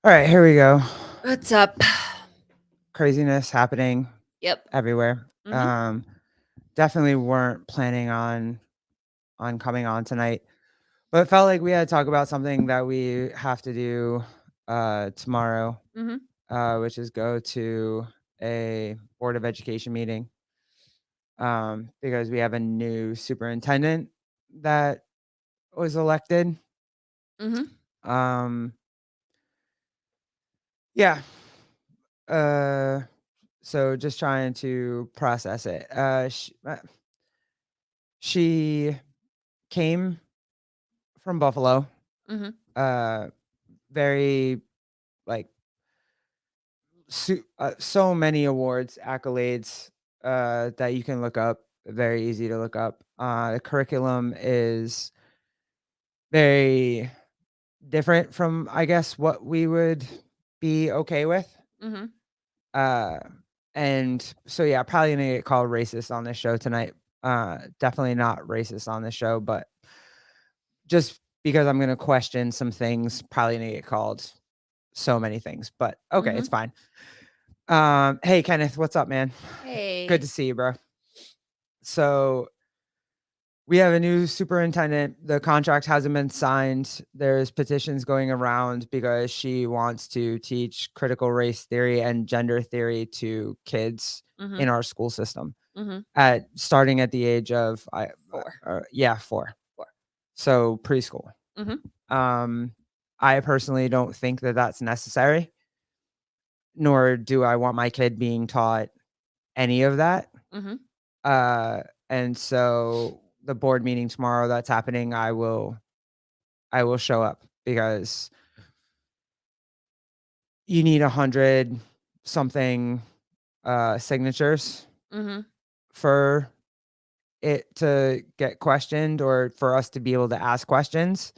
All right, here we go. What's up? Craziness happening Yep. everywhere. Mhm. Definitely weren't planning on coming on tonight, but it felt like we had to talk about something that we have to do tomorrow, Mhm. which is go to a board of education meeting because we have a new superintendent that was elected. Mhm. Um, yeah. Uh, so just trying to process it. She came from Buffalo. Mhm. Uh, very like so many awards, accolades that you can look up. Very easy to look up. The curriculum is very different from, I guess, what we would be okay with. Mhm. Uh, and so yeah, probably gonna get called racist on this show tonight. Definitely not racist on this show, but just because I'm gonna question some things, probably gonna get called so many things, but okay, it's Mhm. fine. Hey Kenneth, what's up, man? Good Hey. to see you, bro. So we have a new superintendent. The contract hasn't been signed. There's petitions going around because she wants to teach critical race theory and gender theory to kids in Mhm. our school system Mhm. at starting at the age of 4. yeah, 4. 4. So preschool. Mhm. Um, I personally don't think that that's necessary, nor do I want my kid being taught any of that. Mhm. Uh, and so the board meeting tomorrow that's happening, I will show up because you need 100 something signatures Mhm. for it to get questioned or for us to be able to ask questions.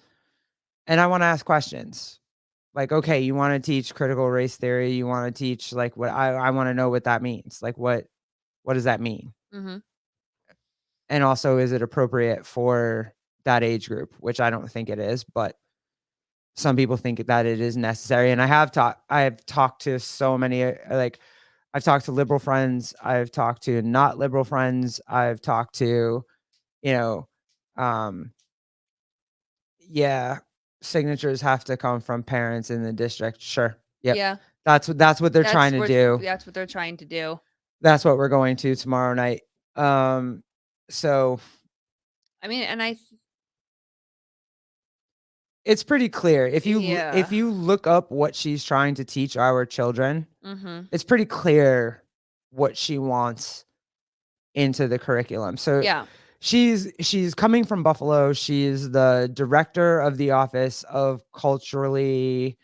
And I want to ask questions. Like, okay, you want to teach critical race theory, you want to teach like what I want to know what that means. Like what does that mean? Mhm. And also, is it appropriate for that age group? Which I don't think it is, but some people think that it is necessary. And I have talked to so many like I've talked to liberal friends, I've talked to not liberal friends, I've talked to, you know, um yeah, signatures have to come from parents in the district. Sure. Yep. Yeah. That's what they're trying to do. That's what they're trying to do. That's what we're going to tomorrow night. Um so I mean, and it's pretty clear. If yeah. you look up what she's trying to teach our children, Mhm. it's pretty clear what she wants into the curriculum. So Yeah. she's coming from Buffalo. She's the director of the Office of Culturally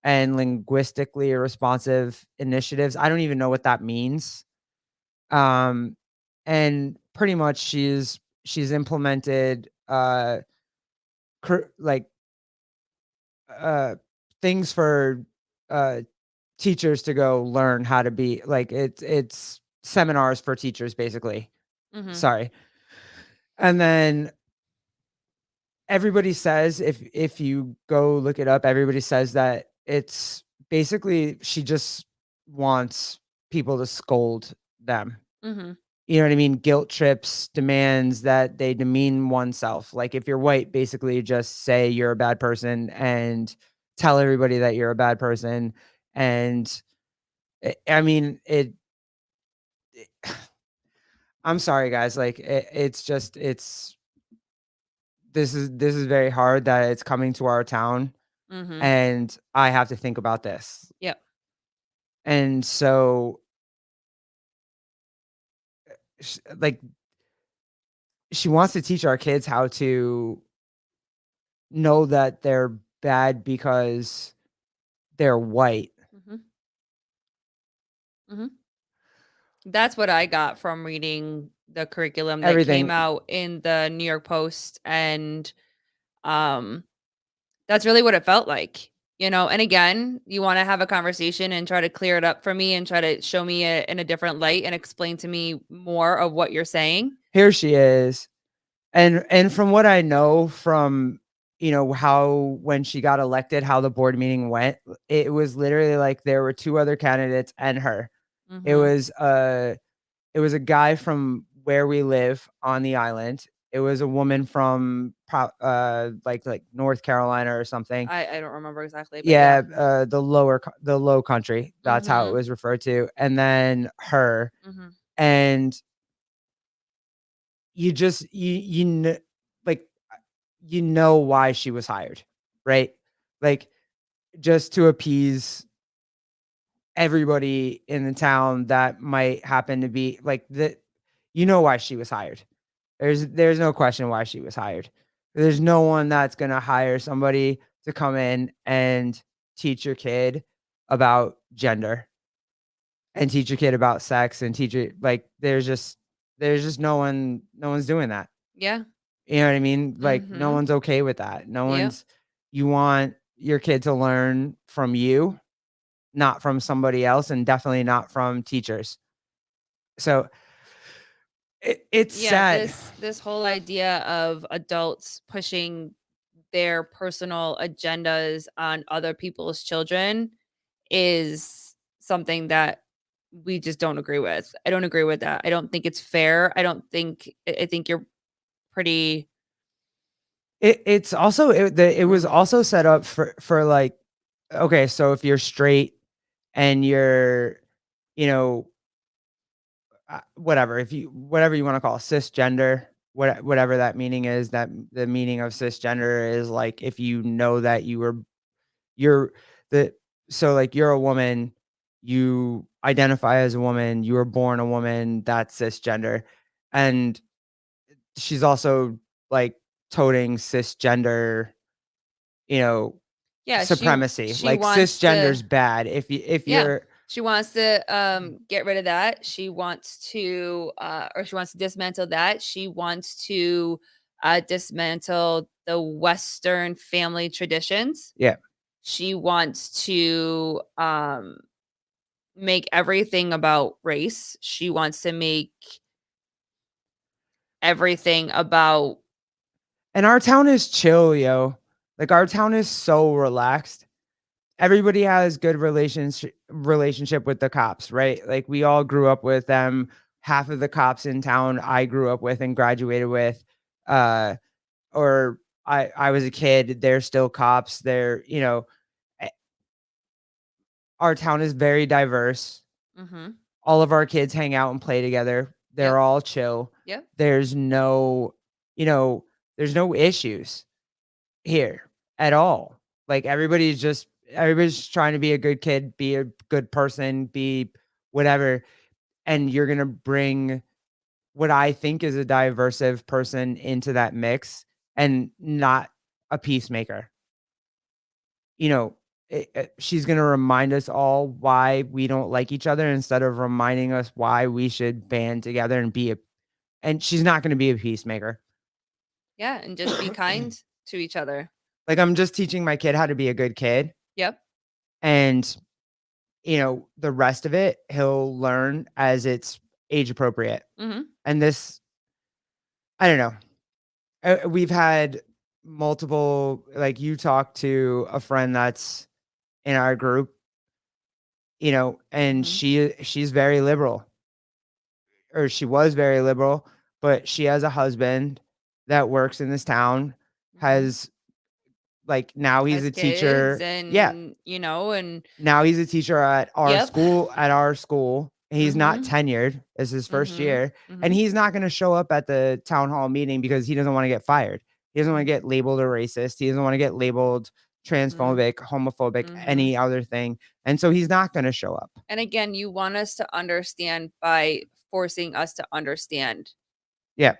and Linguistically Responsive Initiatives. I don't even know what that means. Um and pretty much she's implemented like uh things for uh teachers to go learn how to be like it's seminars for teachers basically. Mhm. Sorry. And then everybody says if you go look it up, everybody says that it's basically she just wants people to scold them. Mhm. You know what I mean? Guilt trips, demands that they demean oneself. Like if you're white, basically just say you're a bad person and tell everybody that you're a bad person. And I mean, I'm sorry, guys. Like it's just this is very hard that it's coming to our town, Mhm. and I have to think about this. Yep. And so, like, she wants to teach our kids how to know that they're bad because they're white. Mhm. Mhm. That's what I got from reading the curriculum that came Everything. out in the New York Post, and um that's really what it felt like, and again, you wanna have a conversation and try to clear it up for me and try to show me it in a different light and explain to me more of what you're saying. Here she is. And from what I know from how when she got elected, how the board meeting went. It was literally like there were 2 other candidates and her. It Mhm. was, it was a guy from where we live on the island. It was a woman from like North Carolina or something. I don't remember exactly, but yeah. Yeah, the low country, that's how it Mhm. was referred to, and then her, Mhm. and you just you kn like, why she was hired, right? Like, just to appease everybody in the town that might happen to be like, why she was hired. There's no question why she was hired. There's no one that's gonna hire somebody to come in and teach your kid about gender and teach your kid about sex and teach it like there's just no one's doing that. Yeah. You know what I mean? Like no Mhm. one's okay with that. No Yep. one's You want your kid to learn from you, not from somebody else, and definitely not from teachers. So it's Yeah, sad. this whole idea of adults pushing their personal agendas on other people's children is something that we just don't agree with. I don't agree with that. I don't think it's fair. I think you're pretty It's also it was mm, also set up for like, okay, so if you're straight and you're, you know, whatever, if you whatever you wanna call cisgender, whatever that meaning is, that the meaning of cisgender is, like, if you know that you're the so, like, you're a woman, you identify as a woman, you were born a woman, that's cisgender, and she's also, like, toting cisgender, you know, yeah, supremacy. she Like, wants to cisgender's bad. If yeah. you're She wants to get rid of that. She wants to or she wants to dismantle that. She wants to dismantle the Western family traditions. yeah. She wants to make everything about race. She wants to make everything about And our town is chill, yo. Like, our town is so relaxed. Everybody has good relationship with the cops, right? Like, we all grew up with them. Half of the cops in town I grew up with and graduated with, uh, or I was a kid, they're still cops. Eh, our town is very diverse. mhm. All of our kids hang out and play together. They're Yep. all chill. Yep. There's no, you know, there's no issues here at all. Like everybody's trying to be a good kid, be a good person, be whatever, and you're gonna bring what I think is a diversive person into that mix and not a peacemaker. You know, she's gonna remind us all why we don't like each other instead of reminding us why we should band together and be a and she's not gonna be a peacemaker. Yeah, and just be kind to each other. Like, I'm just teaching my kid how to be a good kid, Yep. and, the rest of it, he'll learn as it's age appropriate. Mhm. And this I don't know. We've had multiple like, you talk to a friend that's in our group, and Mhm. she's very liberal, or she was very liberal, but she has a husband that works in this town, Mhm. has like, now he's Has a kids teacher. Yeah. and and Now he's a teacher at our yep. school, and he's not Mhm. tenured. It's his first Mhm. year, and Mhm. he's not gonna show up at the town hall meeting because he doesn't wanna get fired. He doesn't wanna Mhm. get labeled a racist. He doesn't wanna get labeled Mhm. transphobic, homophobic, Mhm. any other thing, and so he's not gonna show up. And again, you want us to understand by forcing us to understand. Yeah.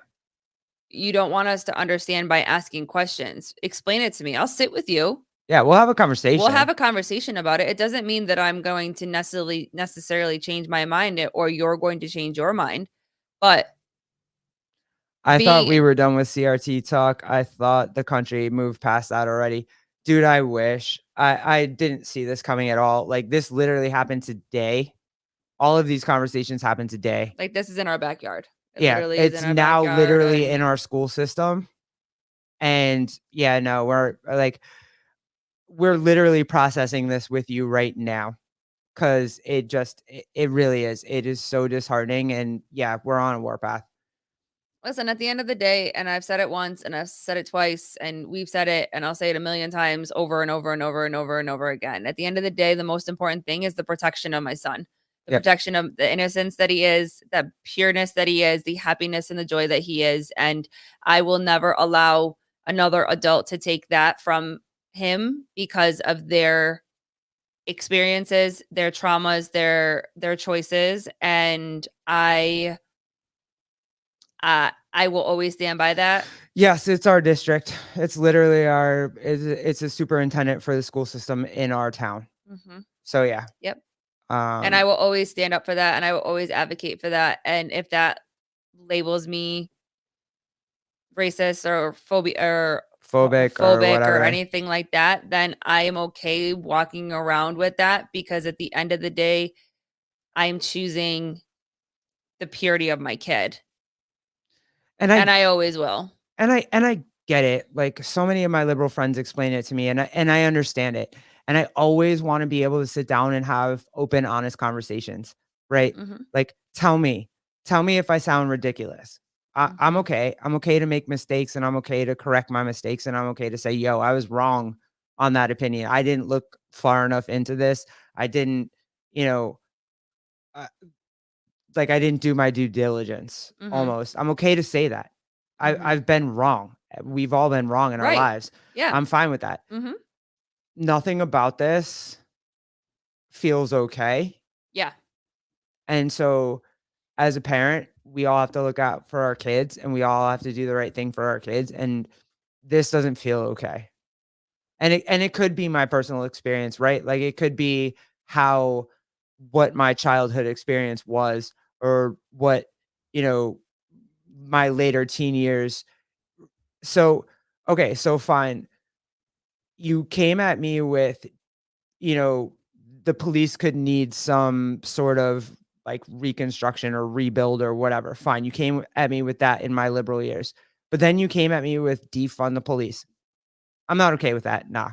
You don't want us to understand by asking questions. Explain it to me. I'll sit with you. Yeah, we'll have a We'll have conversation. a conversation about it. It doesn't mean that I'm going to necessarily change my mind or you're going to change your mind. But I thought we being were done with CRT talk. I thought the country moved past that already. Dude, I wish. I didn't see this coming at all. Like, this literally happened today. All of these conversations happened today. like this is in our backyard. It Yeah, literally is in it's our now backyard literally in and our school system, And yeah, no, we're literally processing this with you right now, because it really is. It is so disheartening, and yeah, we're on a warpath. Listen, at the end of the day, and I've said it once and I've said it twice and we've said it and I'll say it a million times over and over and over and over and over again. At the end of the day, the most important thing is the protection of my son. The Yep. protection of the innocence that he is, the pureness that he is, the happiness and the joy that he is. And I will never allow another adult to take that from him because of their experiences, their traumas, their choices. And I will always stand by that. Yes, it's our district. It's literally it's a superintendent for the school system in our town. Mhm. So yeah. Yep. And I Um will always stand up for that, and I will always advocate for that, and if that labels me racist or phobic or phobic or whatever. anything like that, then I am okay walking around with that because at the end of the day, I'm choosing the purity of my kid, And I and I always will. and I get it. Like, so many of my liberal friends explain it to me, and I understand it. And I always want to be able to sit down and have open, honest conversations, right? Mhm, Like, tell me if I sound ridiculous. I'm mhm, okay. I'm okay to make mistakes, and I'm okay to correct my mistakes, and I'm okay to say, "Yo, I was wrong on that opinion. I didn't look far enough into this. I didn't, you know, uh, like, I didn't do my due diligence." mhm. Almost. I'm okay to say that. Mhm. I've been wrong. We've all been wrong in our Right. lives. Yeah. I'm fine with that. Mhm. Nothing about this feels okay. Yeah. And so, as a parent, we all have to look out for our kids, and we all have to do the right thing for our kids, and this doesn't feel okay. And it could be my personal experience, right? Like, it could be how what my childhood experience was, or what, you know, my later teen years. So, okay, so fine. You came at me with, you know, the police could need some sort of, like, reconstruction or rebuild or whatever. Fine. You came at me with that in my liberal years. But then you came at me with defund the police. I'm not okay with that. Nah.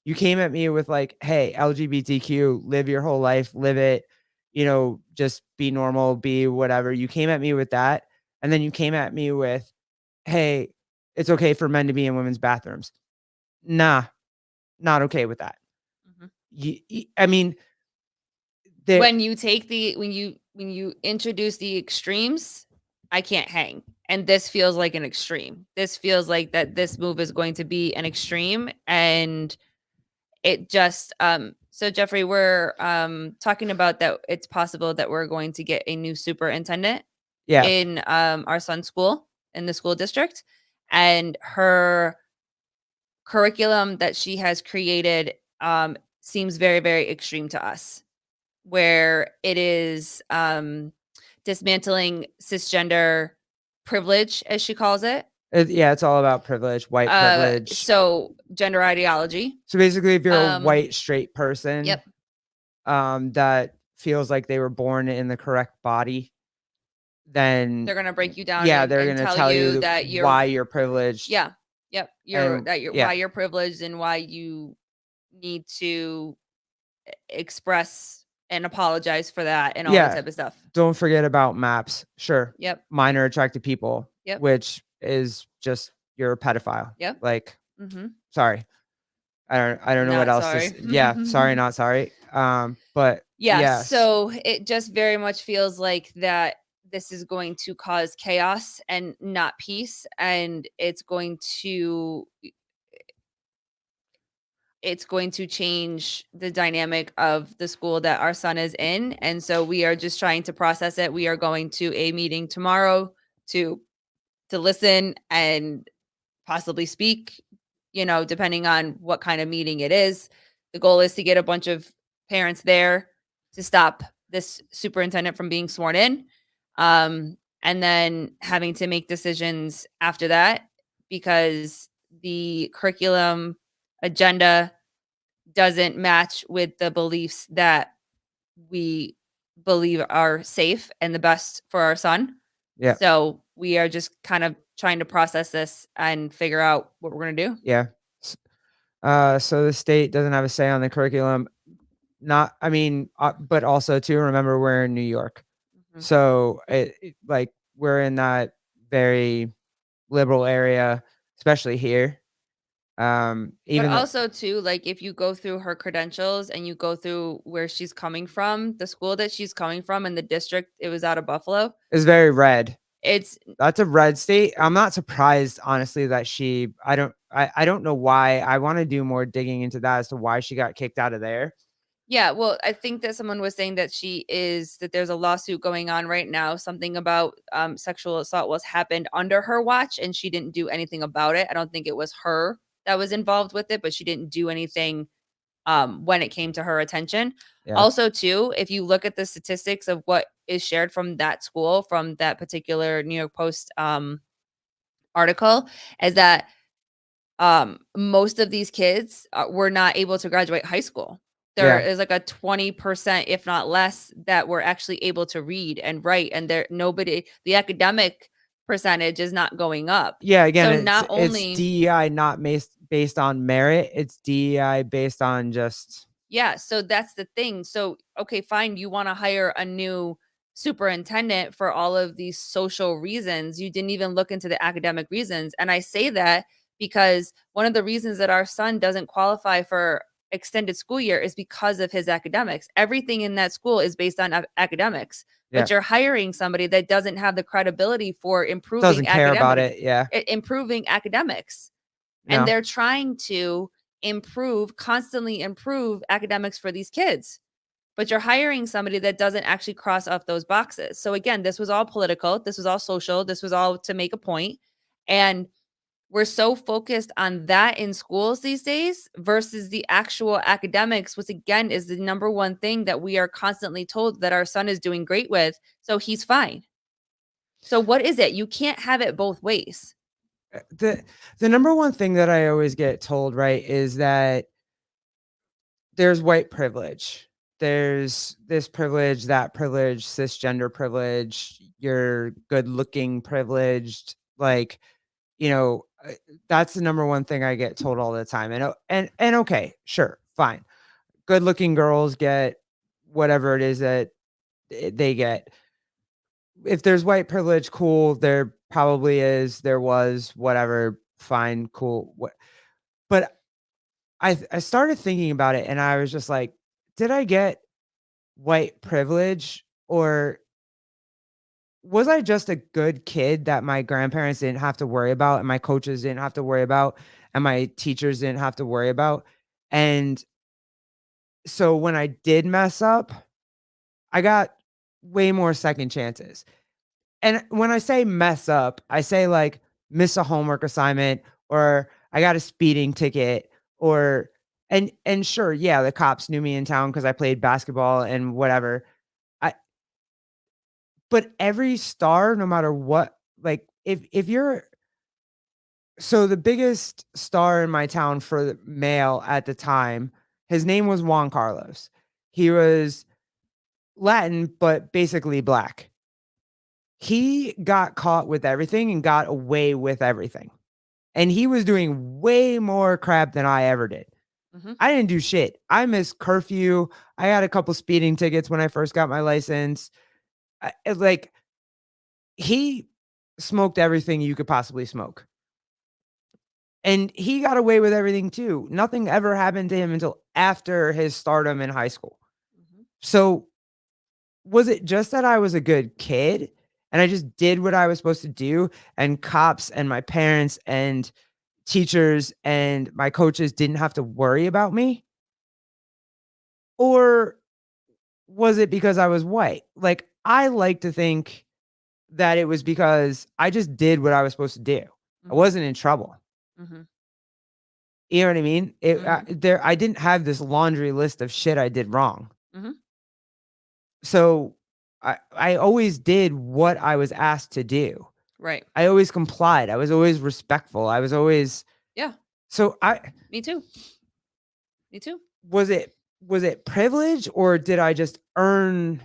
You came at me with, like, "Hey, LGBTQ, live your whole life, live it, just be normal, be whatever." You came at me with that, and then you came at me with, "Hey, it's okay for men to be in women's bathrooms." Nah, not okay with that. Mhm. I mean, there When you take the when you introduce the extremes, I can't hang, and this feels like an extreme. This feels like that this move is going to be an extreme, and it just, so Jeffrey, we're, talking about that it's possible that we're going to get a new superintendent yeah, in, our son's school, in the school district, and her curriculum that she has created, seems very, very extreme to us. Where it is, dismantling cisgender privilege, as she calls it. yeah, it's all about privilege, white privilege. So gender ideology. So, basically, if you're a Um, white, straight person, yep, that feels like they were born in the correct body, then they're gonna break you down yeah, they're and gonna tell tell you you that you're why you're privileged. yeah, yep, you're And that you're why yeah, you're privileged and why you need to express and apologize for that and all that yeah, type of stuff. don't forget about maps. Sure, Yep, minor attracted people, yep, which is just you're a pedophile. yep. Like, Mhm. sorry. I don't know what Not else to sorry. yeah, sorry, not sorry. But Yeah, yes. so it just very much feels like that this is going to cause chaos and not peace, and it's going to change the dynamic of the school that our son is in, and so we are just trying to process it. We are going to a meeting tomorrow to listen and possibly speak, depending on what kind of meeting it is. The goal is to get a bunch of parents there to stop this superintendent from being sworn in. And then having to make decisions after that because the curriculum agenda doesn't match with the beliefs that we believe are safe and the best for our son. Yeah. So we are just kind of trying to process this and figure out what we're gonna do. Yeah. S so the state doesn't have a say on the curriculum. Not I mean, but also too, remember we're in New York. Mhm. So, like, we're in that very liberal area, especially here. But Even though also too, like, if you go through her credentials and you go through where she's coming from, the school that she's coming from and the district, it was out of Buffalo. it's very red. It's That's a red state. I'm not surprised, honestly, that I don't know why. I wanna do more digging into that as to why she got kicked out of there. Yeah, well, I think that someone was saying that there's a lawsuit going on right now, something about, sexual assault was happened under her watch, and she didn't do anything about it. I don't think it was her that was involved with it, but she didn't do anything, when it came to her attention. Yeah. Also, too, if you look at the statistics of what is shared from that school, from that particular New York Post, article, is that most of these kids, were not able to graduate high school. There Yeah. is like a 20%, if not less, that were actually able to read and write, and the academic percentage is not going up. Yeah, again, So it's not it's only DEI not based on merit, it's DEI based on just Yeah, so that's the thing. So, okay, fine, you wanna hire a new superintendent for all of these social reasons. You didn't even look into the academic reasons, and I say that because one of the reasons that our son doesn't qualify for extended school year is because of his academics. Everything in that school is based on academics, yeah, but you're hiring somebody that doesn't have the credibility for doesn't care about it, yeah. improving academics. And No. they're trying to constantly improve academics for these kids. But you're hiring somebody that doesn't actually cross off those boxes. So again, this was all political, this was all social, this was all to make a point. And we're so focused on that in schools these days versus the actual academics, which again is the number one thing that we are constantly told that our son is doing great with. So he's fine. So what is it? You can't have it both ways. The number one thing that I always get told, right, is that there's white privilege. There's this privilege, that privilege, cisgender privilege, you're good-looking privileged, like, that's the number one thing I get told all the time, and okay, sure, fine. Good-looking girls get whatever it is that they get. If there's white privilege, cool, there probably is, there was, whatever, fine, cool, but I started thinking about it and I was just like, "Did I get white privilege, or was I just a good kid that my grandparents didn't have to worry about and my coaches didn't have to worry about and my teachers didn't have to worry about?" And so when I did mess up, I got way more second chances. And when I say mess up, I say, like, miss a homework assignment, or I got a speeding ticket, or and sure, yeah, the cops knew me in town because I played basketball and whatever. I But every star, no matter what, like, if you're so the biggest star in my town for the male at the time, his name was Juan Carlos. He was Latin, but basically black. He got caught with everything and got away with everything. And he was doing way more crap than I ever did. Mhm, I didn't do shit. I missed curfew. I had a couple speeding tickets when I first got my license. Like, he smoked everything you could possibly smoke. And he got away with everything too. Nothing ever happened to him until after his stardom in high school. mhm. So, was it just that I was a good kid and I just did what I was supposed to do, and cops and my parents and teachers and my coaches didn't have to worry about me? Or was it because I was white? Like, I like to think that it was because I just did what I was supposed to do. I Mhm, wasn't in trouble. mhm, You know what I mean? mhm, I didn't have this laundry list of shit I did wrong. mhm. So I always did what I was asked to do. Right. I always complied. I was always respectful. I was always Yeah, so I me too. Me too. was it was it privilege, or did I just earn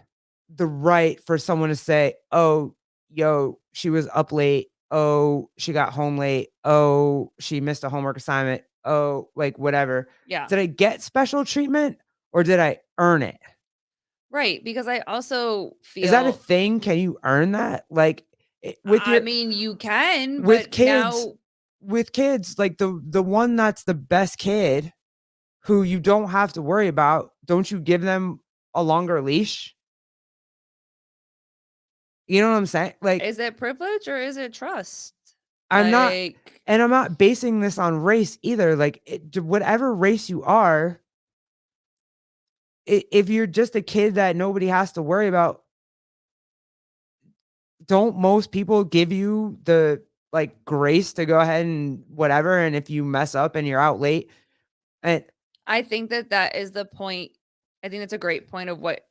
the right for someone to say, "Oh, yo, she was up late. "Oh, she got home late. Oh, she missed a homework assignment. Oh," like, whatever. Yeah. Did I get special treatment or did I earn it? Right, because I also Is that a feel thing? Can you earn that? Like, with I your mean, you can, with but kids now with kids, like, the one that's the best kid who you don't have to worry about, don't you give them a longer leash? You know what I'm saying? Like, is it privilege or is it trust? I'm not Like, and I'm not basing this on race either, like, whatever race you are, if you're just a kid that nobody has to worry about, don't most people give you the, like, grace to go ahead and whatever, and if you mess up and you're out late and I think that that is the point. I think that's a great point of what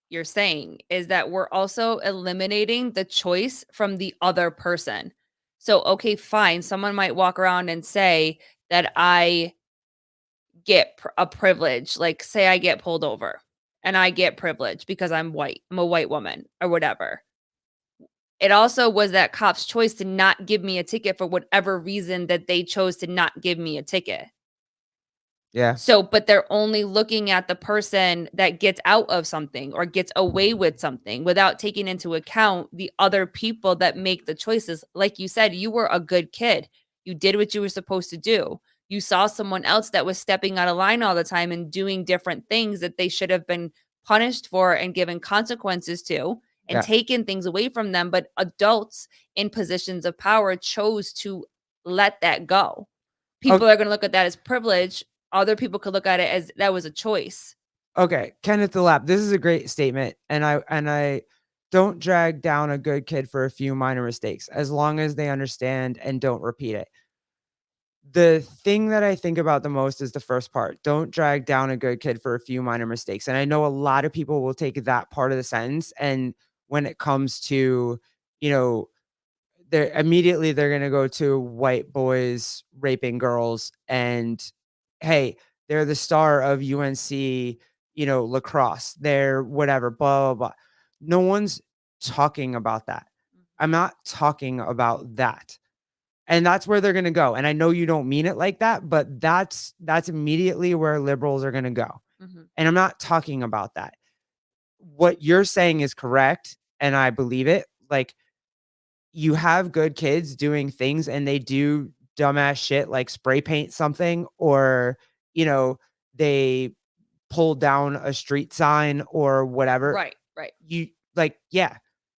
you're saying is that we're also eliminating the choice from the other person. So, okay, fine. Someone might walk around and say that I get a privilege. Like, say I get pulled over and I get privilege because I'm white. I'm a white woman or whatever. It also was that cop's choice to not give me a ticket for whatever reason that they chose to not give me a ticket. yeah, So, but they're only looking at the person that gets out of something or gets away with something without taking into account the other people that make the choices. Like you said, you were a good kid. You did what you were supposed to do. You saw someone else that was stepping out of line all the time and doing different things that they should have been punished for and given consequences to and yeah, taken things away from them. But adults in positions of power chose to let that go. o People are gonna look at that as privilege. Other people could look at it as that was a choice. okay, Kenneth the Lap, this is a great statement, and I don't drag down a good kid for a few minor mistakes, as long as they understand and don't repeat it. The thing that I think about the most is the first part. Don't drag down a good kid for a few minor mistakes. And I know a lot of people will take that part of the sentence. And when it comes to, you know, they're going to go to white boys raping girls and, hey, they're the star of UNC, lacrosse. They're whatever, blah, blah, blah. No one's talking about that. I'm not talking about that. And that's where they're gonna go, and I know you don't mean it like that, but that's immediately where liberals are gonna go, Mhm, and I'm not talking about that. What you're saying is correct, and I believe it, like, you have good kids doing things, and they do dumbass shit like spray paint something or, you know, they pull down a street sign or whatever. right, right. You like, yeah,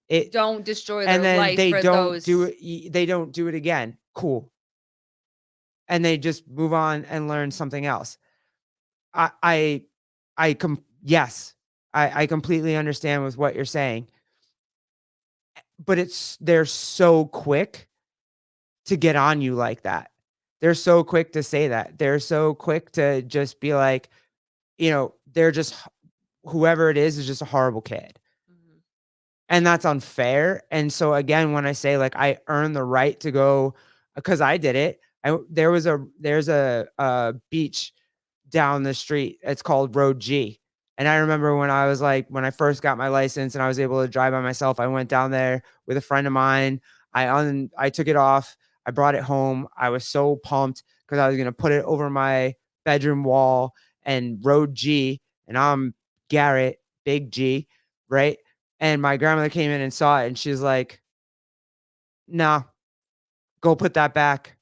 it Don't destroy and their then life for those. they don't do it again. Cool. And they just move on and learn something else. I I yes, I completely understand with what you're saying, but they're so quick to get on you like that. They're so quick to say that. They're so quick to just be like, they're just whoever it is just a horrible kid. Mhm, And that's unfair. And so again, when I say like I earned the right to go because I did it. There's a beach down the street. It's called Road G. And I remember when I first got my license and I was able to drive by myself, I went down there with a friend of mine. I took it off. I brought it home. I was so pumped because I was gonna put it over my bedroom wall and Road G. And I'm Garrett, big G, right? And my grandmother came in and saw it and she's like, "No, go put that back.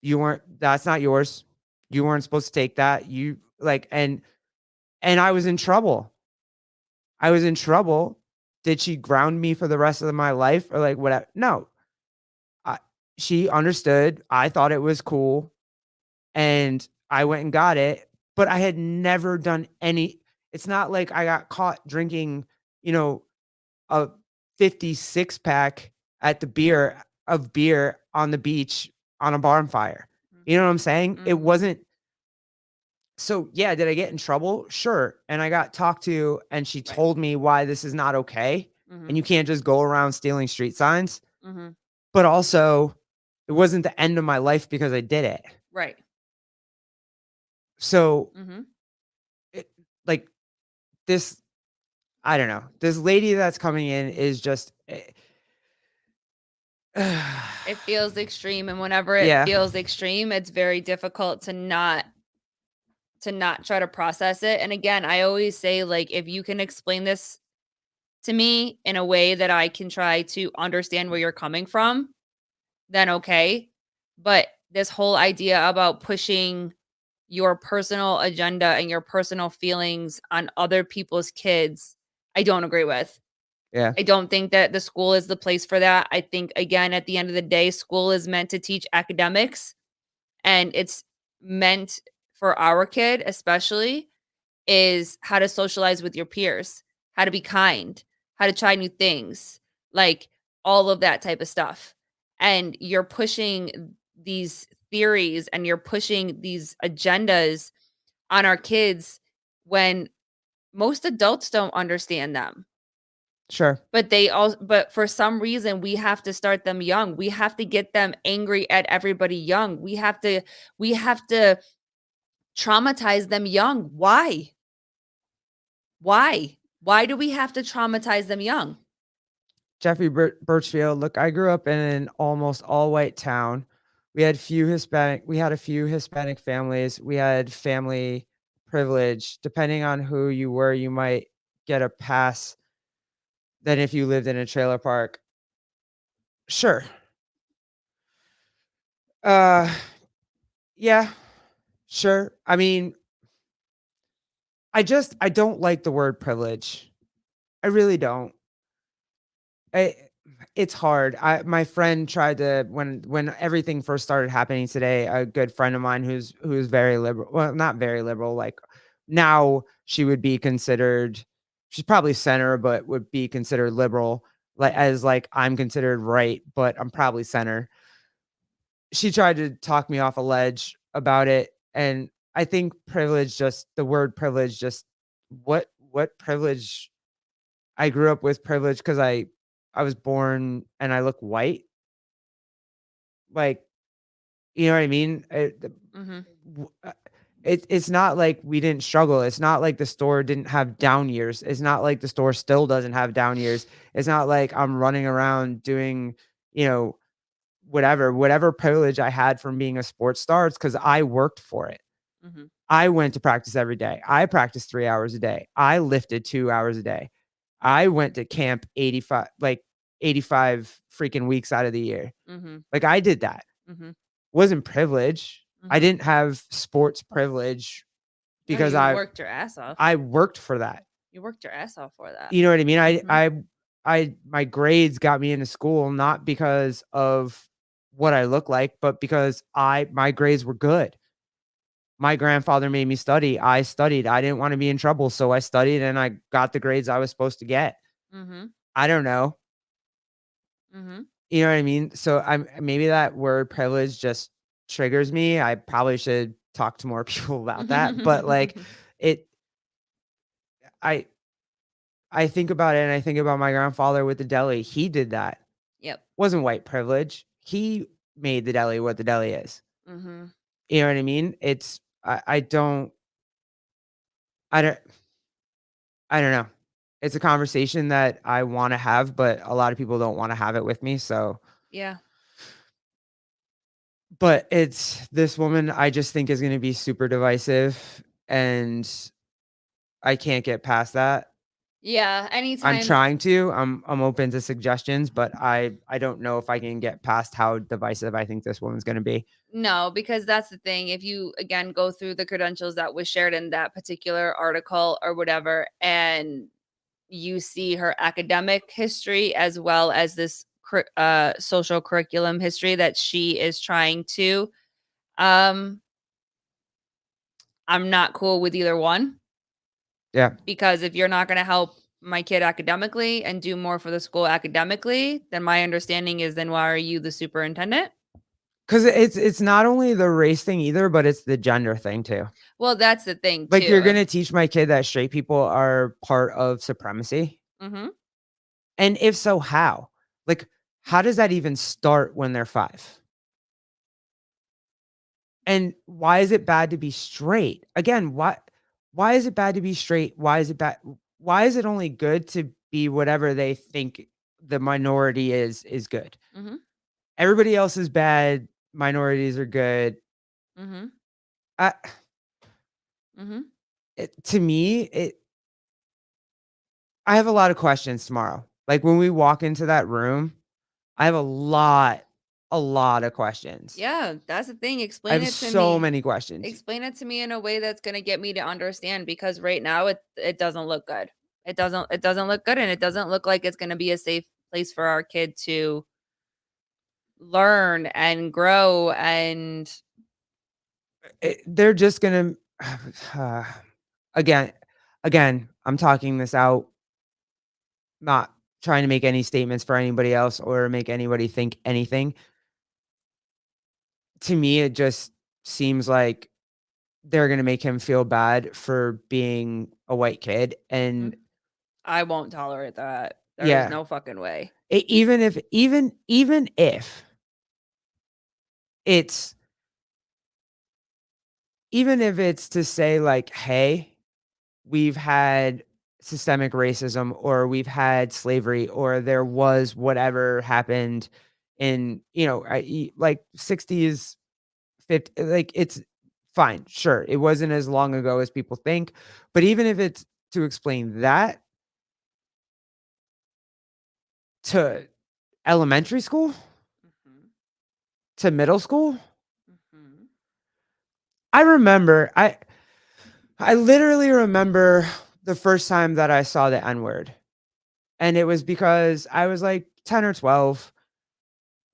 That's not yours. You weren't supposed to take that. You like," and I was in trouble. I was in trouble. Did she ground me for the rest of my life or like whatever? No. I She understood. I thought it was cool and I went and got it, but I had never done it's not like I got caught drinking, you know, a 56 pack at the beer on the beach on a bonfire. You know what mhm, I'm saying? It mhm. wasn't so yeah, did I get in trouble? Sure. And I got talked to and she Right. told me why this is not okay. And Mhm, you can't just go around stealing street signs. mhm. But also, it wasn't the end of my life because I did it. Right. So, Mhm. it, like this, I don't know. This lady that's coming in is just It feels extreme, and whenever it Yeah. feels extreme, it's very difficult to not try to process it. And again, I always say, like, if you can explain this to me in a way that I can try to understand where you're coming from, then okay. But this whole idea about pushing your personal agenda and your personal feelings on other people's kids, I don't agree with. Yeah. I don't think that the school is the place for that. I think, again, at the end of the day, school is meant to teach academics, and it's meant for our kid, especially, is how to socialize with your peers, how to be kind, how to try new things, like all of that type of stuff. And you're pushing these theories and you're pushing these agendas on our kids when most adults don't understand them. Sure. But for some reason we have to start them young. We have to get them angry at everybody young. We have to traumatize them young. Why? Why? Why do we have to traumatize them young? Jeffrey Birchfield. Look, I grew up in an almost all white town. We had a few Hispanic families. We had family privilege. Depending on who you were, you might get a pass than if you lived in a trailer park. Sure. Uh yeah, sure. I mean, I don't like the word privilege. I really don't. I It's hard. My friend tried to when everything first started happening today, a good friend of mine who's very liberal, well, not very liberal, like now she would be considered, she's probably center, but would be considered liberal, like as like I'm considered right, but I'm probably center. She tried to talk me off a ledge about it, and I think privilege, just the word privilege, just what privilege. I grew up with privilege because I was born and I look white, like, you know what I mean? Mhm. W it's not like we didn't struggle, it's not like the store didn't have down years, it's not like the store still doesn't have down years, it's not like I'm running around doing, you know, whatever privilege I had from being a sports star, it's because I worked for it. Mhm. I went to practice every day. I practiced 3 hours a day. I lifted 2 hours a day. I went to camp 85 freaking weeks out of the year. Mhm. Like, I did that. Mhm. Wasn't privilege. I Mhm. didn't have sports privilege No, because you worked your ass off. I worked for that. You worked your ass off for that. You know what I mean? Mhm. My grades got me into school not because of what I look like, but because my grades were good. My grandfather made me study. I studied. I didn't wanna be in trouble, so I studied and I got the grades I was supposed to get. Mhm. I don't know. Mhm. You know what I mean? So I'm maybe that word privilege just triggers me. I probably should talk to more people about that, but, like, it I I think about it and I think about my grandfather with the deli. He did that. Yep. Wasn't white privilege. He made the deli what the deli is. Mhm. You know what I mean? It's I don't I don't know. It's a conversation that I wanna have, but a lot of people don't wanna have it with me, so Yeah. but it's this woman I just think is gonna be super divisive, and I can't get past that. Yeah, I'm anytime. trying to. I'm open to suggestions, but I don't know if I can get past how divisive I think this woman's gonna be. No, because that's the thing. If you, again, go through the credentials that was shared in that particular article or whatever, and you see her academic history as well as this social curriculum history that she is trying to, um, I'm not cool with either one, Yeah, because if you're not going to help my kid academically and do more for the school academically, then my understanding is, then why are you the superintendent? because it's not only the race thing either, but it's the gender thing too. Well, that's the thing Like, you're too. gonna teach my kid that straight people are part of supremacy? Mhm. And if so, how? Like, how does that even start when they're 5? And why is it bad to be straight? Again, why is it bad to be straight? Why is it only good to be whatever they think the minority is good? Mhm. everybody else is bad, minorities are good. Mhm. I Mhm. to me, I have a lot of questions tomorrow. Like, when we walk into that room, I have a lot of questions. Yeah, that's the thing. I Explain have it to so me. many questions. Explain it to me in a way that's gonna get me to understand because right now it doesn't look good. It doesn't look good and it doesn't look like it's gonna be a safe place for our kid to learn and grow and They're just gonna again, I'm talking this out, not trying to make any statements for anybody else or make anybody think anything. To me, it just seems like they're gonna make him feel bad for being a white kid, and Mhm. I won't tolerate that. There is yeah, no fucking way. even if it's it's to say like, "Hey, we've had systemic racism or we've had slavery or there was whatever happened in, like 60s, 50, like it's fine. Sure. It wasn't as long ago as people think, but even if it's to explain that to elementary school, Mhm. to middle school, Mhm. I remember I literally remember the first time that I saw the N-word. And it was because I was like 10 or 12.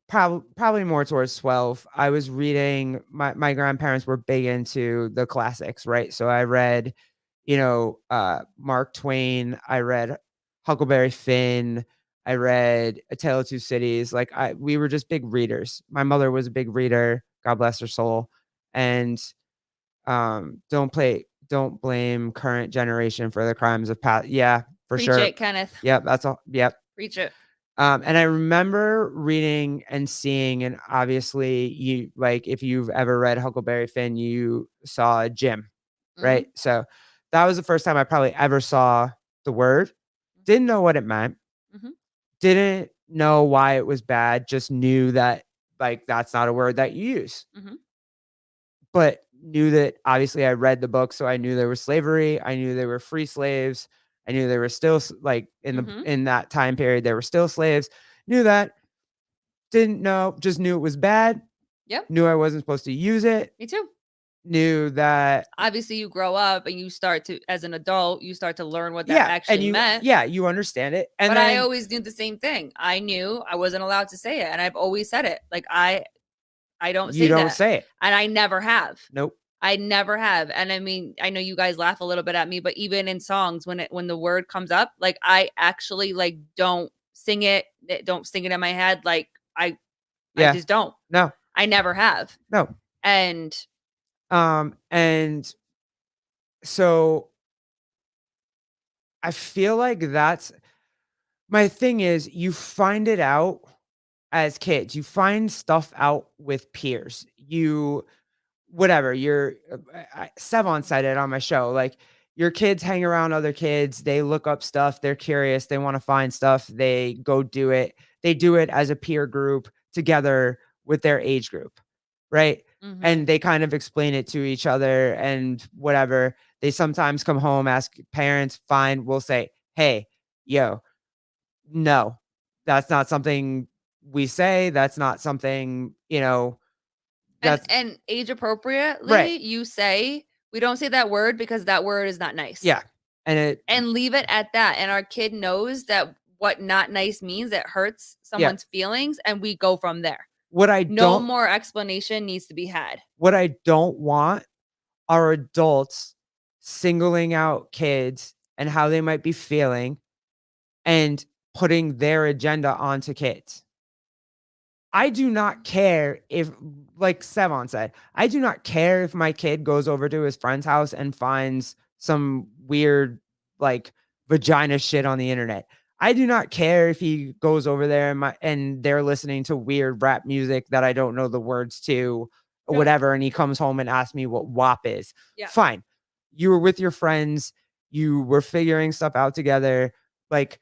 Probably more towards 12. I was reading, my grandparents were big into the classics, right? So I read, Mark Twain, I read Huckleberry Finn, I read A Tale of Two Cities. Like we were just big readers. My mother was a big reader, God bless her soul. And don't blame current generation for the crimes of past. Yeah, for Preach sure. it, Kenneth. Yep, that's all. Yep. Preach it. And I remember reading and seeing, and obviously, you like if you've ever read Huckleberry Finn, you saw Jim, right? Mhm. So that was the first time I probably ever saw the word. Didn't know what it meant. Mhm. Didn't know why it was bad. Just knew that like that's not a word that you use. Mhm. But knew that obviously I read the book, so I knew there was slavery. I knew there were free slaves. I knew there were still like Mhm. in that time period there were still slaves. Knew that. Didn't know, just knew it was bad, Yep. knew I wasn't supposed to use it, Me too. knew that Obviously, you grow up and you start to as an adult, you start to learn what that yeah, and actually meant. you understand it, and But I then always knew the same thing. I knew I wasn't allowed to say it, and I've always said it. Like I don't you say don't that, say it. and I never have. Nope. I never have. And I mean, I know you guys laugh a little bit at me, but even in songs when the word comes up, like I actually like don't sing it in my head. Like I Yeah. just don't. No. I never have. No. And And so I feel like that's my thing is you find it out as kids. You find stuff out with peers. You whatever, you're Sevon said it on my show, like, your kids hang around other kids, they look up stuff, they're curious, they wanna find stuff, they go do it. They do it as a peer group together with their age group, right? mhm. And they kind of explain it to each other and whatever. They sometimes come home, ask parents, fine, we'll say, "Hey, yo, no, that's not something we say, that's not something, that's" And age right, appropriately, you say, we don't say that word because that word is not nice. yeah, and it And leave it at that. And our kid knows that what not nice means, it hurts yeah. someone's feelings, and we go from there. What I No don't more explanation needs to be had. what I don't want are adults singling out kids and how they might be feeling and putting their agenda onto kids. I do not care if, like Sevon said, I do not care if my kid goes over to his friend's house and finds some weird, like, vagina shit on the internet. I do not care if he goes over there and they're listening to weird rap music that I don't know the words to or Yep. whatever, and he comes home and asks me what WAP is. Yeah. Fine. You were with your friends, you were figuring stuff out together. Like,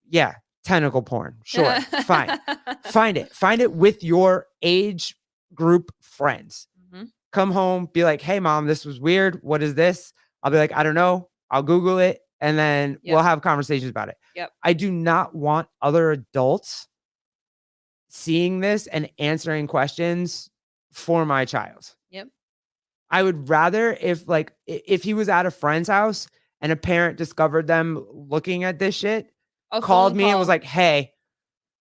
yeah, tentacle porn. Sure, fine. Find it with your age group friends. Mhm. Come home, be like, "Hey mom, this was weird. What is this?" I'll be like, "I don't know. I'll Google it." And then we'll Yep. have conversations about it. Yep. I do not want other adults seeing this and answering questions for my child. Yep. I would rather if he was at a friend's house and a parent discovered them looking at this shit, A called phone me and was call. like, "Hey,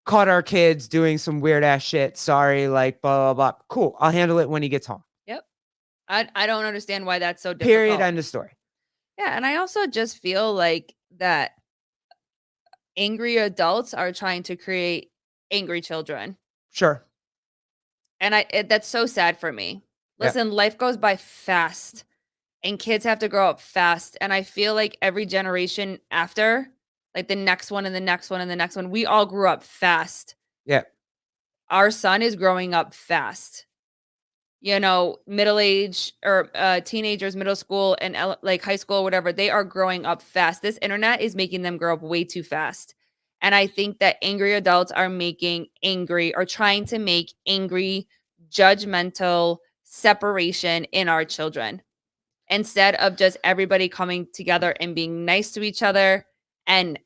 caught our kids doing some weird ass shit. Sorry, like blah blah blah." Cool. I'll handle it when he gets home. Yep. I don't understand why that's so Period. difficult. End of story. Yeah, and I also just feel like that angry adults are trying to create angry children. Sure. And that's so sad for me. Yeah. Listen, life goes by fast and kids have to grow up fast. And I feel like every generation after, like the next one and the next one and the next one, we all grew up fast. Yeah. Our son is growing up fast. You know, middle age or teenagers, middle school and like high school, whatever, they are growing up fast. This internet is making them grow up way too fast. And I think that angry adults are making angry or trying to make angry, judgmental separation in our children instead of just everybody coming together and being nice to each other. And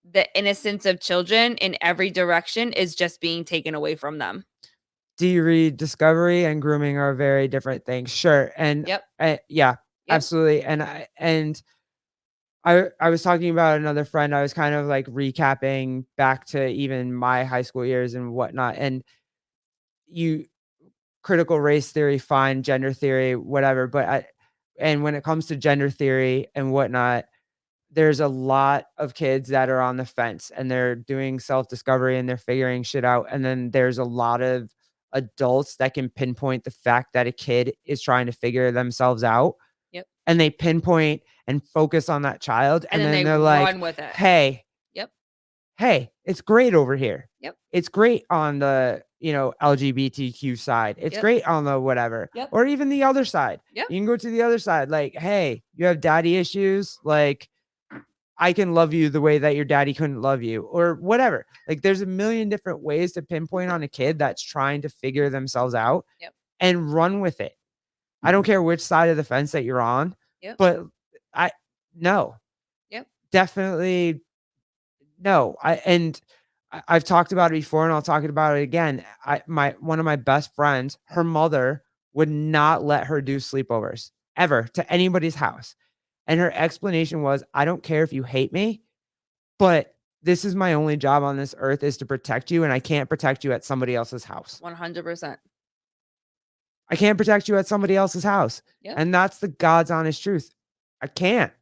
the innocence of children in every direction is just being taken away from them. Do you read discovery and grooming are very different things? Sure. And Yep. yeah, Yep. absolutely. And I was talking about another friend. I was kind of like recapping back to even my high school years and whatnot. And you critical race theory, fine, gender theory, whatever. And when it comes to gender theory and whatnot, there's a lot of kids that are on the fence and they're doing self-discovery and they're figuring shit out. And then there's a lot of adults that can pinpoint the fact that a kid is trying to figure themselves out, Yep. and they pinpoint and focus on that child. And And then then they they're like, run with it. "Hey, Yep. hey, it's great over here. Yep. It's great on the, LGBTQ side. It's Yep. great on the whatever, Yep. or even the other side. Yep. You can go to the other side. Like, hey, you have daddy issues. Like, I can love you the way that your daddy couldn't love you, or whatever. Like, there's a million different ways to pinpoint on a kid that's trying to figure themselves out Yep. and run with it. I don't care which side of the fence that you're on, Yep. but I, no, Yep. definitely no. I've talked about it before and I'll talk about it again. One of my best friends, her mother would not let her do sleepovers ever to anybody's house. And her explanation was, "I don't care if you hate me, but this is my only job on this earth is to protect you, and I can't protect you at somebody else's house. 100%. I can't protect you at somebody else's house." Yep. And that's the God's honest truth. I can't.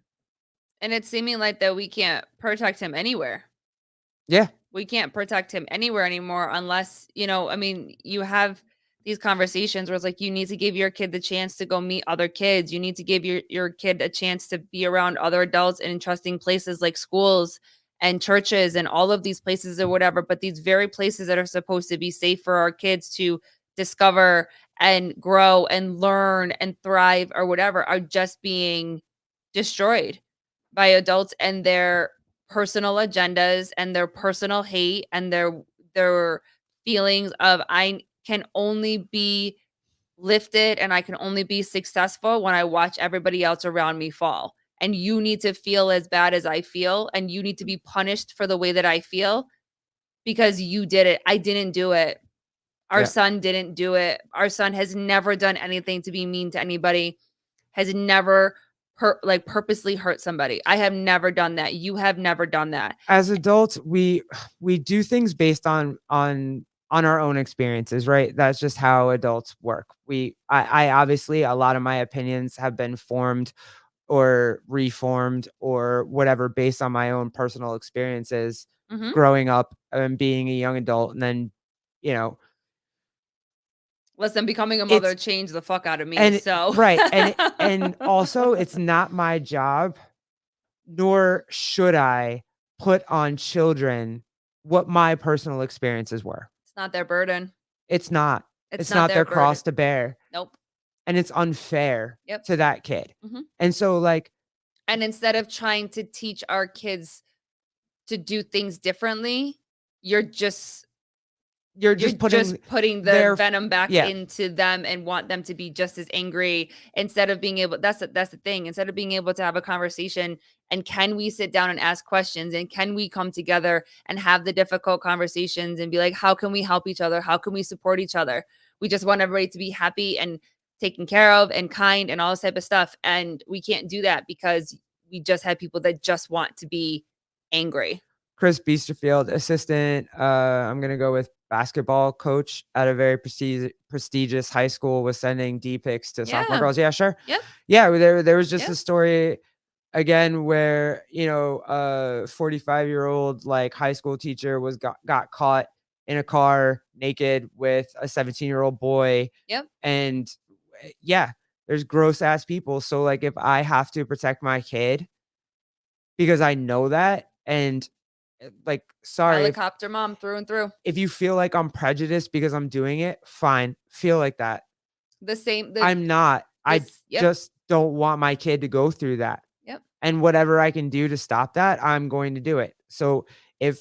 And it's seeming like that we can't protect him anywhere. Yeah. We can't protect him anywhere anymore unless, I mean, you have these conversations where it's like you need to give your kid the chance to go meet other kids. You need to give your kid a chance to be around other adults in interesting places like schools and churches and all of these places or whatever. But these very places that are supposed to be safe for our kids to discover and grow and learn and thrive or whatever are just being destroyed by adults and their personal agendas and their personal hate and their feelings of I can only be lifted and I can only be successful when I watch everybody else around me fall. And you need to feel as bad as I feel and you need to be punished for the way that I feel because you did it. I didn't do it. Our Yeah. son didn't do it. Our son has never done anything to be mean to anybody, has never purposely hurt somebody. I have never done that. You have never done that. As adults, we do things based on our own experiences, right? That's just how adults work. I obviously, a lot of my opinions have been formed or reformed or whatever based on my own personal experiences Mhm. growing up and being a young adult. And then, you know, Listen, becoming a mother it's changed the fuck out of me, and so right. And also it's not my job, nor should I put on children what my personal experiences were. It's not their burden. It's not. It's It's not not their their burden. cross to bear, Nope. and it's unfair Yep. to that kid. Mhm. And so, like, And instead of trying to teach our kids to do things differently, you're just You're you're just putting just putting the their venom back yeah. into them and want them to be just as angry instead of being able that's the thing, instead of being able to have a conversation and can we sit down and ask questions and can we come together and have the difficult conversations and be like, how can we help each other? How can we support each other? We just want everybody to be happy and taken care of and kind and all this type of stuff. And we can't do that because we just have people that just want to be angry. Chris Biesterfield, assistant, I'm gonna go with basketball coach at a very prestigious high school, was sending D pics to sophomore Yeah. girls. Yeah, sure. Yep. Yeah, there was just Yep. a story again where, you know, a 45-year-old, like, high school teacher got caught in a car naked with a 17-year-old boy, Yep. and, yeah, there's gross ass people, so, like, if I have to protect my kid because I know that, and, like, sorry, Helicopter mom through and through. if you feel like I'm prejudiced because I'm doing it, fine, feel like that. The same the I'm not. I this yep. just don't want my kid to go through that, Yep. and whatever I can do to stop that, I'm going to do it. So, if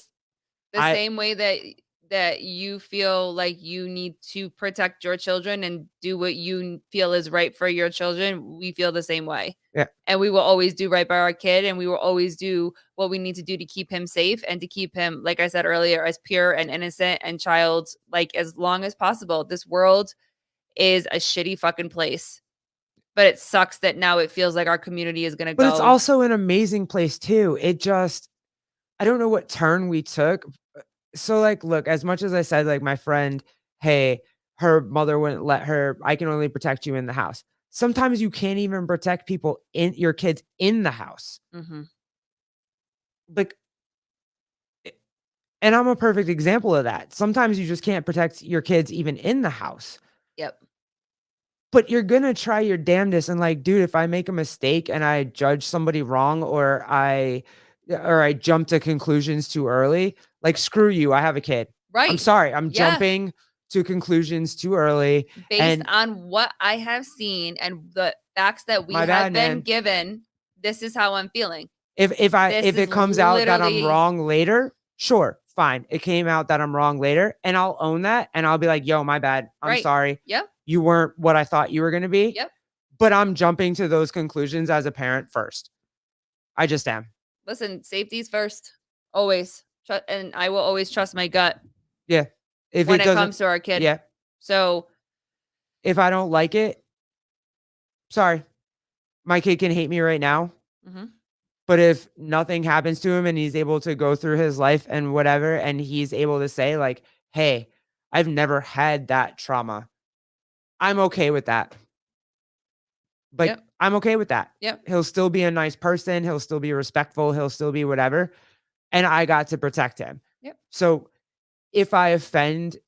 The I same way that you feel like you need to protect your children and do what you feel is right for your children, we feel the same way. yeah, And we will always do right by our kid and we will always do what we need to do to keep him safe and to keep him, like I said earlier, as pure and innocent and child like as long as possible. This world is a shitty fucking place. But it sucks that now it feels like our community is gonna but it's go. also an amazing place too. It just I don't know what turn we took. So, like, look, as much as I said, like, my friend, "Hey, her mother wouldn't let her I can only protect you in the house." Sometimes you can't even protect people in your kids in the house. Mhm. Like, and I'm a perfect example of that. Sometimes you just can't protect your kids even in the house. Yep. But you're gonna try your damnedest and, like, dude, if I make a mistake and I judge somebody wrong or I jump to conclusions too early, like, screw you, I have a kid. I'm Right. sorry, I'm Yeah. jumping to conclusions too early, Based and on what I have seen and the facts that we my bad, have been man. given, this is how I'm feeling. This If is it comes out that I'm literally wrong later, sure, fine. It came out that I'm wrong later, and I'll own that, and I'll be like, "Yo, my bad. I'm right. sorry. Yep. You weren't what I thought you were gonna be." Yep. But I'm jumping to those conclusions as a parent first. I just am. Listen, safety's first. Always. And I will always trust my gut Yeah. If when it it doesn't comes to our kid. yeah. So, If I don't like it, sorry. My kid can hate me right now, mhm. but if nothing happens to him and he's able to go through his life and whatever, and he's able to say like, "Hey, I've never had that trauma." I'm okay with that. Like, Yep. I'm okay with that. Yep. He'll still be a nice person, he'll still be respectful, he'll still be whatever, and I got to protect him. Yep. So, if I offend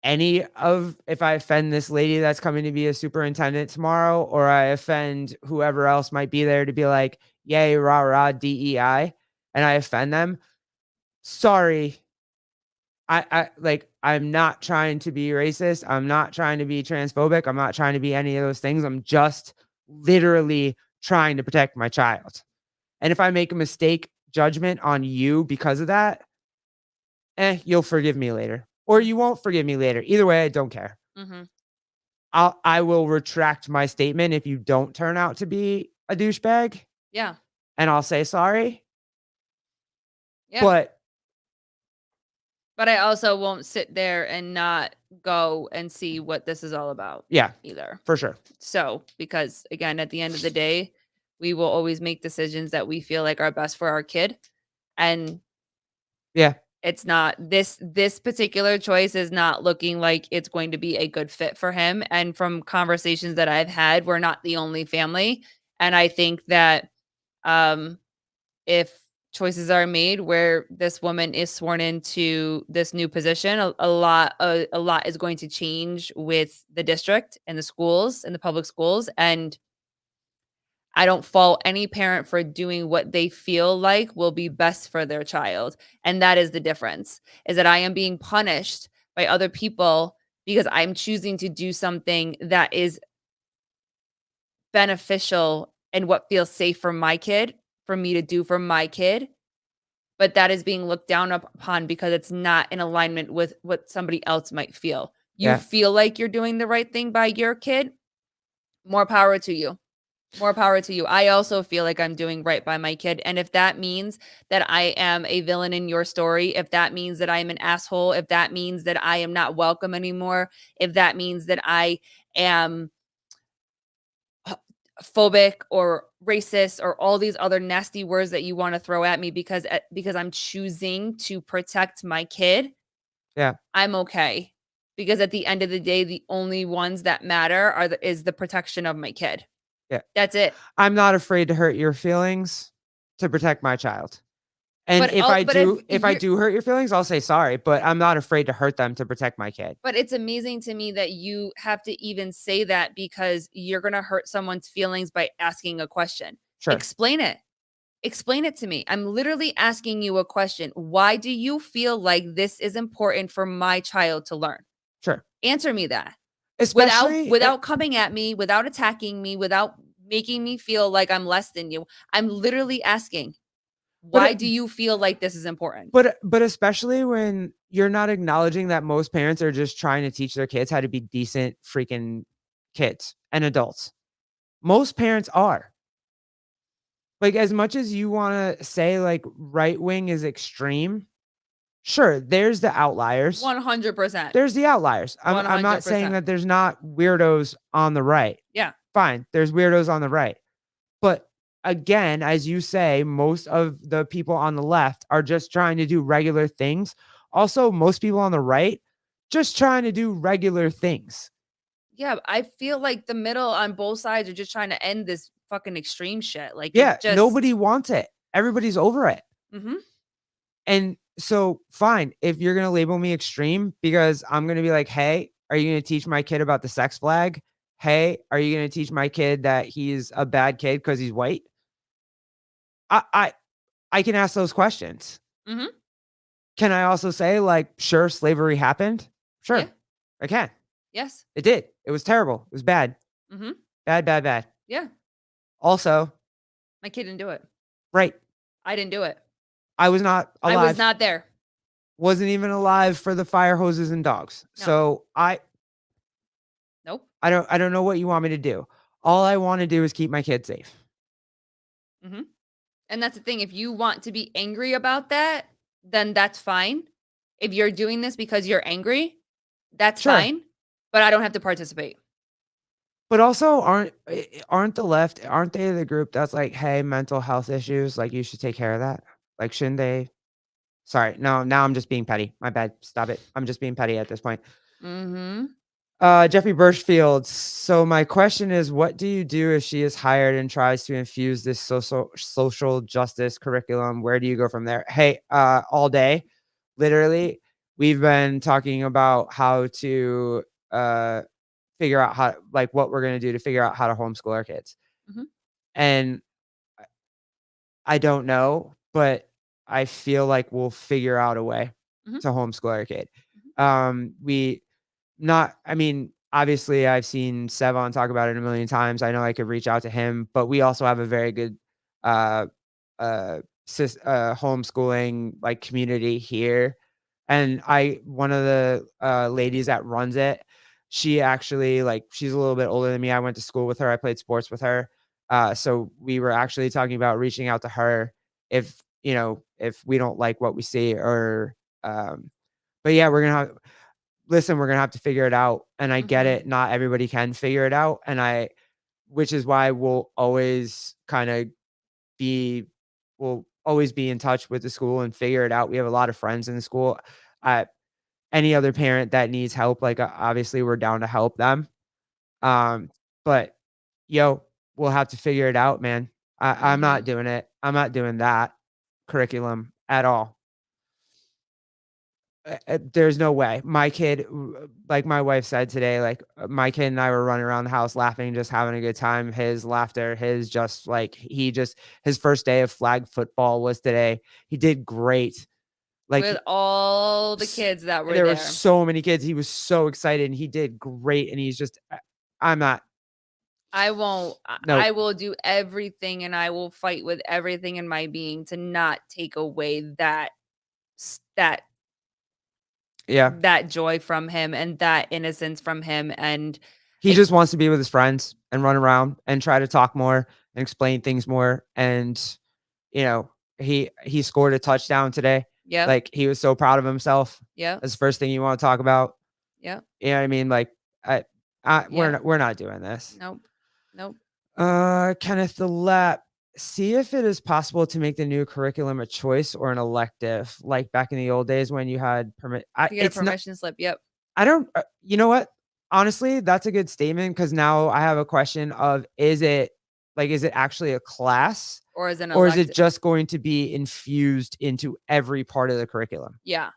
if I offend this lady that's coming to be a superintendent tomorrow, or I offend whoever else might be there to be like, yay, rah, rah, DEI, and I offend them, sorry. I'm not trying to be racist. I'm not trying to be transphobic. I'm not trying to be any of those things. I'm just literally trying to protect my child. And if I make a mistake judgment on you because of that, you'll forgive me later. Or you won't forgive me later. Either way, I don't care. Mhm. I will retract my statement if you don't turn out to be a douchebag, Yeah. and I'll say sorry, Yeah. but But I also won't sit there and not go and see what this is all about yeah, either. for sure. So, because again, at the end of the day, we will always make decisions that we feel like are best for our kid. And Yeah, it's not this particular choice is not looking like it's going to be a good fit for him. And from conversations that I've had, we're not the only family. And I think that um if choices are made where this woman is sworn into this new position, a lot is going to change with the district and the schools and the public schools. And I don't fault any parent for doing what they feel like will be best for their child. And that is the difference, is that I am being punished by other people because I'm choosing to do something that is beneficial and what feels safe for my kid, for me to do for my kid. but that is being looked down upon because it's not in alignment with what somebody else might feel. You Yeah. feel like you're doing the right thing by your kid, more power to you. More power to you. I also feel like I'm doing right by my kid. And if that means that I am a villain in your story, if that means that I am an asshole, if that means that I am not welcome anymore, if that means that I am phobic or racist or all these other nasty words that you want to throw at me because I'm choosing to protect my kid, Yeah. I'm okay. Because at the end of the day, the only ones that matter is the protection of my kid. Yeah. That's it. I'm not afraid to hurt your feelings to protect my child. And But if if I you're do hurt your feelings, I'll say sorry, but I'm not afraid to hurt them to protect my kid. But it's amazing to me that you have to even say that because you're gonna hurt someone's feelings by asking a question. Sure. Explain it. Explain it to me. I'm literally asking you a question. Why do you feel like this is important for my child to learn? Sure. Answer me that. Especially Without coming at me, without attacking me, without making me feel like I'm less than you. I'm literally asking, but why do you feel like this is important? but especially when you're not acknowledging that most parents are just trying to teach their kids how to be decent freaking kids and adults. Most parents are. Like, as much as you wanna say, like, right wing is extreme, sure, there's the outliers. 100%. There's the outliers. I'm not saying 100%. that there's not weirdos on the right. Yeah. Fine, there's weirdos on the right. But again, as you say, most of the people on the left are just trying to do regular things. Also, most people on the right just trying to do regular things. Yeah, I feel like the middle on both sides are just trying to end this fucking extreme shit. Like Yeah, it just nobody wants it. Everybody's over it. Mhm. And so, fine, if you're gonna label me extreme because I'm gonna be like, "Hey, are you gonna teach my kid about the sex flag? Hey, are you gonna teach my kid that he's a bad kid because he's white?" I I I can ask those questions. Mhm. Can I also say, like, sure, slavery happened? Yeah. Sure, I can. Yes. It did. It was terrible. It was bad. Mhm. Bad, bad, bad. Yeah. Also, My kid didn't do it. right, I didn't do it. I was not I was alive, not there. wasn't even alive for the fire hoses and dogs. No. So, Nope. I don't know what you want me to do. All I wanna do is keep my kid safe. Mhm. And that's the thing. If you want to be angry about that, then that's fine. If you're doing this because you're angry, that's Sure. fine. But I don't have to participate. But also aren't the left, aren't they the group that's like, "Hey, mental health issues, like, you should take care of that?" Like, shouldn't they? Sorry, no, now I'm just being petty. My bad. Stop it. I'm just being petty at this point. Mhm. Jeffrey Birchfield. So my question is, what do you do if she is hired and tries to infuse this social justice curriculum? Where do you go from there? Hey, all day, literally, we've been talking about how to uh figure out how, like, what we're gonna do to figure out how to homeschool our kids. Mhm. And I don't know, but I feel like we'll figure out a way Mhm. to homeschool our kid. Mhm. We not I mean, obviously, I've seen Sevon talk about it a million times. I know I could reach out to him, but we also have a very good, uh, homeschooling, like, community here. And one of the, ladies that runs it, she actually, like, she's a little bit older than me. I went to school with her. I played sports with her. So we were actually talking about reaching out to her if, if we don't like what we see, or, but yeah, we're gonna have to figure it out. And I get Mhm. it. Not everybody can figure it out. Which is why be, we'll always be in touch with the school and figure it out. We have a lot of friends in the school. Uh, any other parent that needs help, like, obviously we're down to help them. Um, but yo, we'll have to figure it out, man. I'm not Mhm. doing it. I'm not doing that curriculum at all. There's no way. My kid, like my wife said today, like, my kid and I were running around the house laughing, just having a good time. His laughter, his first day of flag football was today. He did great. Like, With all the s- kids that were there were there. so many kids. He was so excited and he did great. And he's just, I'm not. I won't I Nope. will do everything and I will fight with everything in my being to not take away that s that Yeah. that joy from him and that innocence from him, and He I just wants to be with his friends and run around and try to talk more and explain things more, and, you know, he scored a touchdown today. Yep, Like, he was so proud of himself. yep, That's the first thing you wanna talk about. yep, You know what I mean? Like, I yep. we're not doing this. Nope, nope. Kenneth the Lap, see if it is possible to make the new curriculum a choice or an elective, like back in the old days when you had permit. To get a permission slip, yep. I don't, you know what? Honestly, that's a good statement because now I have a question of is it actually a class Or as an or is it elect just going to be infused into every part of the curriculum? yeah,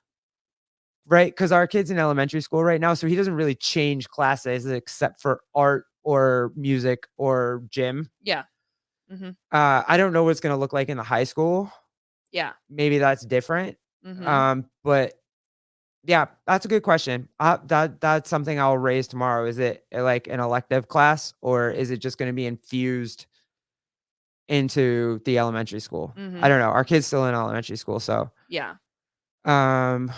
Right? Because our kid's in elementary school right now, so he doesn't really change classes except for art or music or gym. yeah, mhm, I don't know what it's gonna look like in the high school. yeah, Maybe that's different. mhm. But yeah, that's a good question. That's something I'll raise tomorrow. Is it like an elective class or is it just gonna be infused into the elementary school? I Mhm. don't know. Our kid's still in elementary school, so, Yeah. um,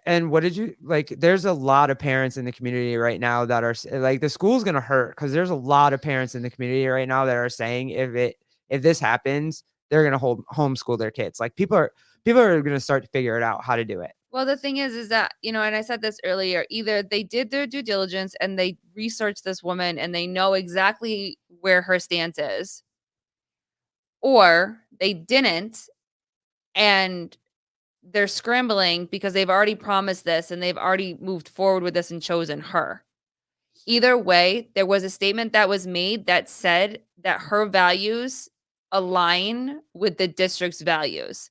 and what did you like, there's a lot of parents in the community right now that are like, the school's gonna hurt because there's a lot of parents in the community right now that are saying if this happens, they're gonna hold homeschool their kids. Like, people are gonna start to figure it out how to do it. Well, the thing is that, and I said this earlier, either they did their due diligence and they researched this woman and they know exactly where her stance is, or they didn't and they're scrambling because they've already promised this and they've already moved forward with this and chosen her. Either way, there was a statement that was made that said that her values align with the district's values.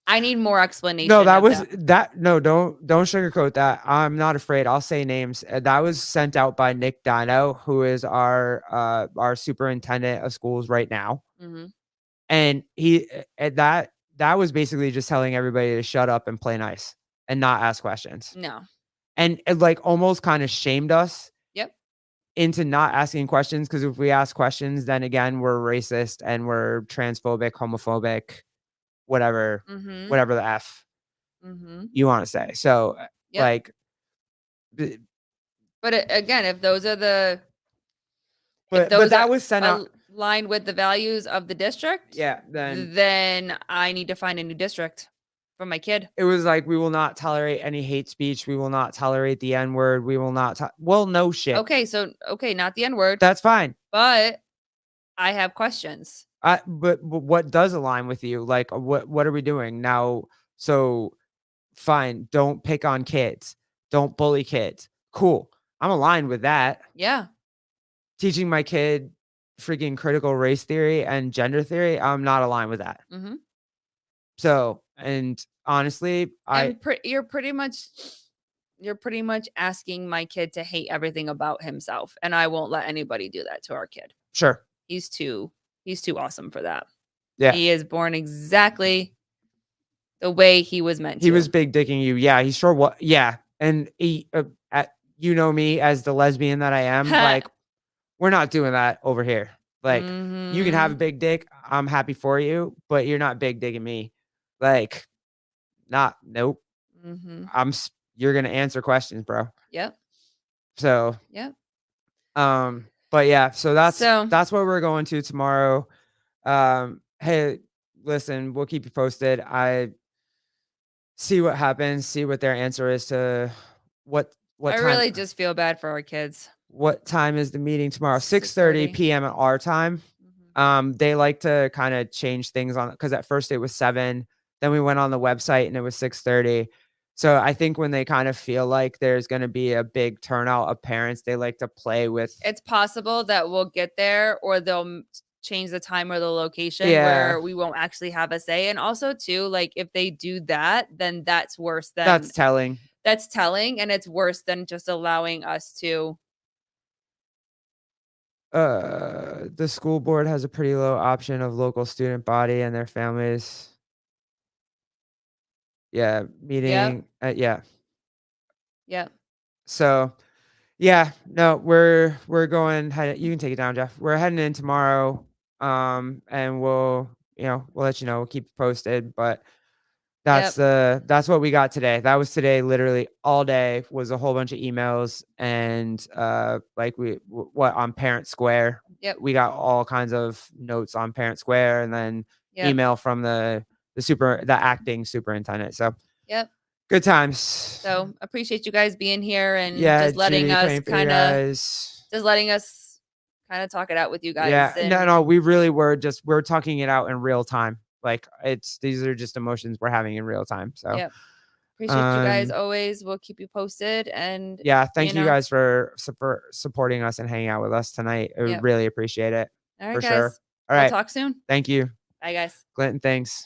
I need more No, explanation that of was that. that no, don't sugarcoat that. I'm not afraid. I'll say names. That was sent out by Nick Dino, who is our superintendent of schools right now. Mhm. And that was basically just telling everybody to shut up and play nice and not ask questions. No. And it, like, almost kinda shamed us Yep. into not asking questions because if we ask questions, then again, we're racist and we're transphobic, homophobic, whatever Mhm. whatever the F Mhm. you wanna say. So, Yep. like, b But again, if but those are that was sent out. aligned with the values of the district, Yeah, then then I need to find a new district for my kid. it was like, "We will not tolerate any hate speech. We will not tolerate the N word. We will not well, no shit. Okay, not the N word, That's fine. but I have questions. But what does align with you? Like, what are we doing now? So fine, don't pick on kids, don't bully kids. Cool, I'm aligned with that. Yeah. Teaching my kid freaking critical race theory and gender theory, I'm not aligned with that. Mhm. So, and honestly, I And you're pretty much asking my kid to hate everything about himself, and I won't let anybody do that to our kid. sure, He's too he's too awesome for that. yeah, He is born exactly the way he was meant he was to. big dicking you. Yeah, he sure was. Yeah, and you know me as the lesbian that I am. Like, we're not doing that over here. Like, you can have a Mhm. big dick. I'm happy for you, but you're not big digging me. Like, not nope. Mhm. You're gonna answer questions, bro. Yep. So, Yep. but yeah, so So, that's what we're going to tomorrow. Hey, listen, we'll keep you posted. I see what happens, see what their answer is to what I time really just feel bad for our kids. what time is the meeting tomorrow? 6:30 6:30. PM at our time. Mhm. They like to kinda change things on because at first it was 7, then we went on the website and it was 6:30. So, I think when they kind of feel like there's gonna be a big turnout of parents, they like to play with. It's possible that we'll get there or they'll change the time or the location Yeah, where we won't actually have a say. And also, too, like if they do that, then that's worse than that's telling. that's telling and it's worse than just allowing us to. The school board has a pretty low option of local student body and their families. Yeah, Yep. meeting, yeah. Yep. So, Yeah, no, we're going you can take it down, Jeff. We're heading in tomorrow, and we'll let you know, we'll keep you posted, but Yep, that's what we got today. That was today, literally all day was a whole bunch of emails and, like what on Parent Square. yep, We got all kinds of notes on Parent Square and then yep, email from the acting superintendent. So yep. good times. So appreciate you guys being here and Yeah, Judy, praying for you guys. just letting us kind of talk it out with you guys. Yeah, no, And no, we really we're talking it out in real time. Like these are just emotions we're having in real time. So, yep, appreciate you guys um, always. We'll keep you posted. And, yeah, you thank you know, guys for supporting us and hanging out with us tonight. I yep. really appreciate it All right, for sure. guys. All We'll right. talk soon. Thank you, Bye, guys. Clinton. Thanks.